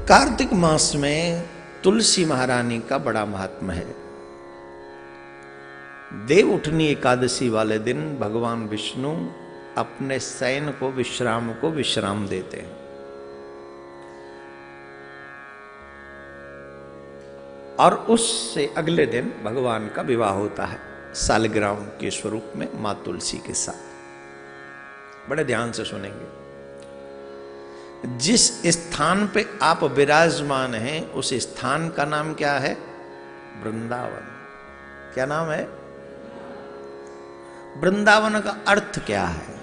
कार्तिक मास में तुलसी महारानी का बड़ा महात्मा है। देव उठनी एकादशी वाले दिन भगवान विष्णु अपने शयन को विश्राम देते हैं और उससे अगले दिन भगवान का विवाह होता है सालग्राम के स्वरूप में मां तुलसी के साथ। बड़े ध्यान से सुनेंगे। जिस स्थान पे आप विराजमान हैं उस स्थान का नाम क्या है? वृंदावन। क्या नाम है? वृंदावन का अर्थ क्या है?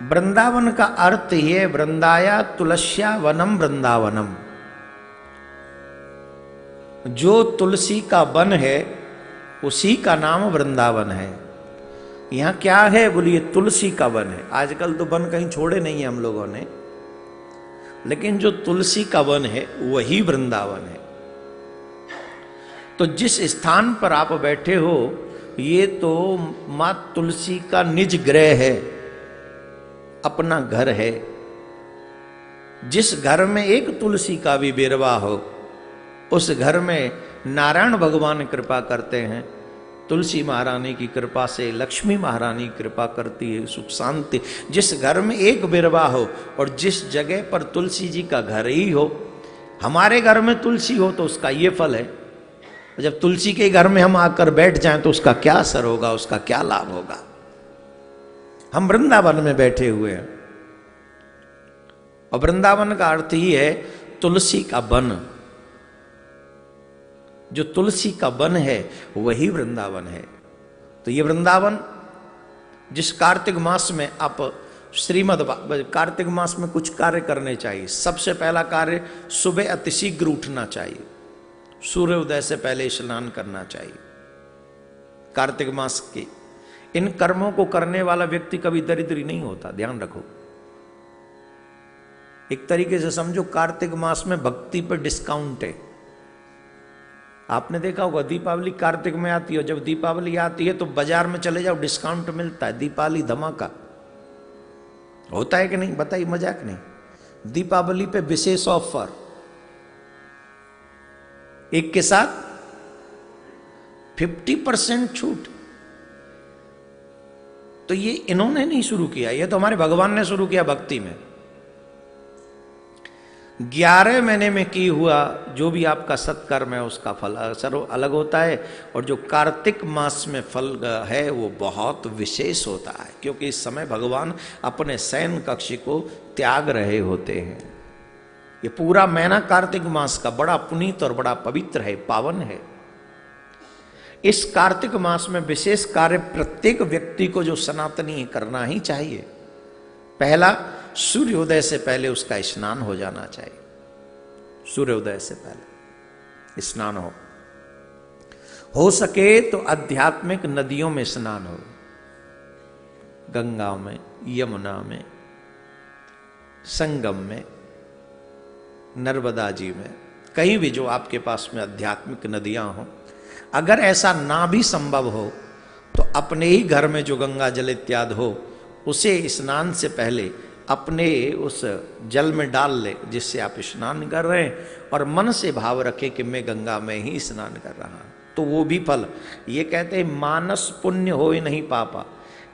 वृंदावन का अर्थ ये वृंदाया तुलस्या वनम वृंदावनम। जो तुलसी का वन है उसी का नाम वृंदावन है। यहां क्या है? बोलिए तुलसी का वन है। आजकल तो वन कहीं छोड़े नहीं है हम लोगों ने, लेकिन जो तुलसी का वन है वही वृंदावन है। तो जिस स्थान पर आप बैठे हो ये तो मां तुलसी का निज गृह है, अपना घर है। जिस घर में एक तुलसी का भी बेरवा हो उस घर में नारायण भगवान कृपा करते हैं। तुलसी महारानी की कृपा से लक्ष्मी महारानी कृपा करती है, सुख शांति। जिस घर में एक बिरवा हो और जिस जगह पर तुलसी जी का घर ही हो, हमारे घर में तुलसी हो तो उसका ये फल है। जब तुलसी के घर में हम आकर बैठ जाएं तो उसका क्या असर होगा, उसका क्या लाभ होगा। हम वृंदावन में बैठे हुए हैं और वृंदावन का अर्थ ही है तुलसी का वन। जो तुलसी का वन है वही वृंदावन है। तो ये वृंदावन जिस कार्तिक मास में आप कार्तिक मास में कुछ कार्य करने चाहिए। सबसे पहला कार्य सुबह अतिशीघ्र उठना चाहिए, सूर्योदय से पहले स्नान करना चाहिए। कार्तिक मास के इन कर्मों को करने वाला व्यक्ति कभी दरिद्री नहीं होता, ध्यान रखो। एक तरीके से समझो कार्तिक मास में भक्ति पर डिस्काउंट है। आपने देखा होगा दीपावली कार्तिक में आती है, जब दीपावली आती है तो बाजार में चले जाओ डिस्काउंट मिलता है, दीपावली धमाका होता है कि नहीं? बताइए, मजाक नहीं। दीपावली पे विशेष ऑफर, एक के साथ 50% छूट। तो ये इन्होंने नहीं शुरू किया, ये तो हमारे भगवान ने शुरू किया भक्ति में। 11 महीने में की हुआ जो भी आपका सत्कर्म है उसका फल असर अलग होता है, और जो कार्तिक मास में फल है वो बहुत विशेष होता है, क्योंकि इस समय भगवान अपने शयन कक्ष को त्याग रहे होते हैं। ये पूरा महीना कार्तिक मास का बड़ा पुनीत और बड़ा पवित्र है, पावन है। इस कार्तिक मास में विशेष कार्य प्रत्येक व्यक्ति को जो सनातनी करना ही चाहिए। पहला, सूर्योदय से पहले उसका स्नान हो जाना चाहिए। सूर्योदय से पहले स्नान हो सके तो आध्यात्मिक नदियों में स्नान हो, गंगा में, यमुना में, संगम में, नर्मदा जी में, कहीं भी जो आपके पास में आध्यात्मिक नदियां हो। अगर ऐसा ना भी संभव हो तो अपने ही घर में जो गंगा जल इत्यादि हो उसे स्नान से पहले अपने उस जल में डाल ले जिससे आप स्नान कर रहे हैं, और मन से भाव रखें कि मैं गंगा में ही स्नान कर रहा हूं, तो वो भी फल। ये कहते हैं मानस पुण्य हो ही नहीं पापा।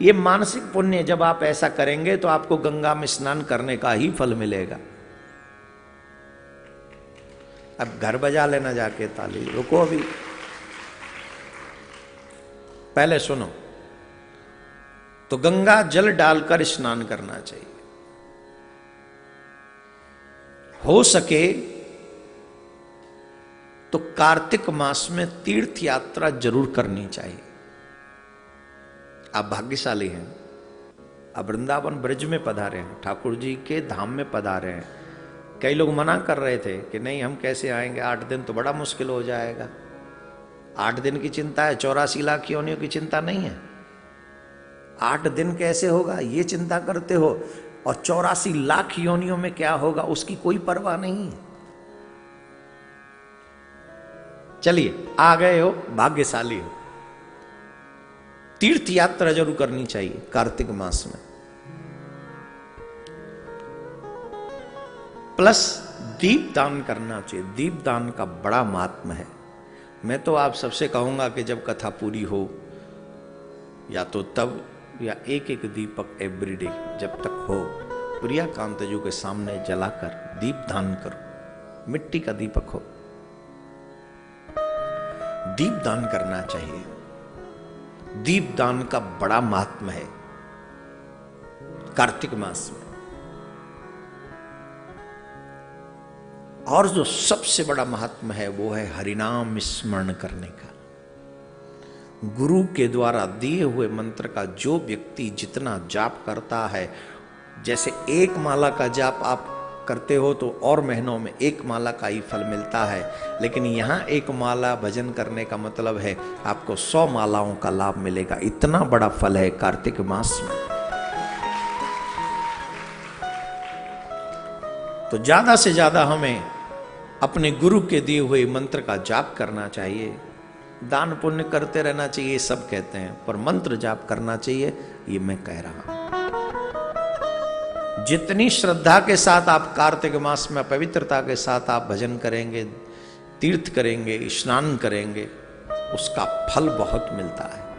ये मानसिक पुण्य जब आप ऐसा करेंगे तो आपको गंगा में स्नान करने का ही फल मिलेगा। अब घर बजा लेना जाके ताली, रुको अभी, पहले सुनो। तो गंगा जल डालकर स्नान करना चाहिए। हो सके तो कार्तिक मास में तीर्थ यात्रा जरूर करनी चाहिए। आप भाग्यशाली हैं, आप वृंदावन ब्रज में पधारे हैं, ठाकुर जी के धाम में पधारे हैं। कई लोग मना कर रहे थे कि नहीं हम कैसे आएंगे, 8 दिन तो बड़ा मुश्किल हो जाएगा। 8 दिन की चिंता है, 84 लाख योनियों की चिंता नहीं है। 8 दिन कैसे होगा ये चिंता करते हो, और 84 लाख योनियों में क्या होगा उसकी कोई परवाह नहीं है। चलिए, आ गए हो, भाग्यशाली हो। तीर्थ यात्रा जरूर करनी चाहिए कार्तिक मास में। प्लस दीप दान करना चाहिए। दीप दान का बड़ा महात्म है। मैं तो आप सबसे कहूंगा कि जब कथा पूरी हो या तो तब, या एक एक दीपक एवरीडे जब तक हो प्रियाकांत जी के सामने जलाकर दीप दान करो। मिट्टी का दीपक हो, दीप दान करना चाहिए। दीप दान का बड़ा महात्म है कार्तिक मास में। और जो सबसे बड़ा महात्म है वो है हरिनाम स्मरण करने का। गुरु के द्वारा दिए हुए मंत्र का जो व्यक्ति जितना जाप करता है, जैसे एक माला का जाप आप करते हो तो और महीनों में एक माला का ही फल मिलता है, लेकिन यहां एक माला भजन करने का मतलब है आपको 100 मालाओं का लाभ मिलेगा। इतना बड़ा फल है कार्तिक मास में। तो ज्यादा से ज्यादा हमें अपने गुरु के दिए हुए मंत्र का जाप करना चाहिए। दान पुण्य करते रहना चाहिए सब कहते हैं, पर मंत्र जाप करना चाहिए, ये मैं कह रहा हूं। जितनी श्रद्धा के साथ आप कार्तिक मास में पवित्रता के साथ आप भजन करेंगे, तीर्थ करेंगे, स्नान करेंगे, उसका फल बहुत मिलता है।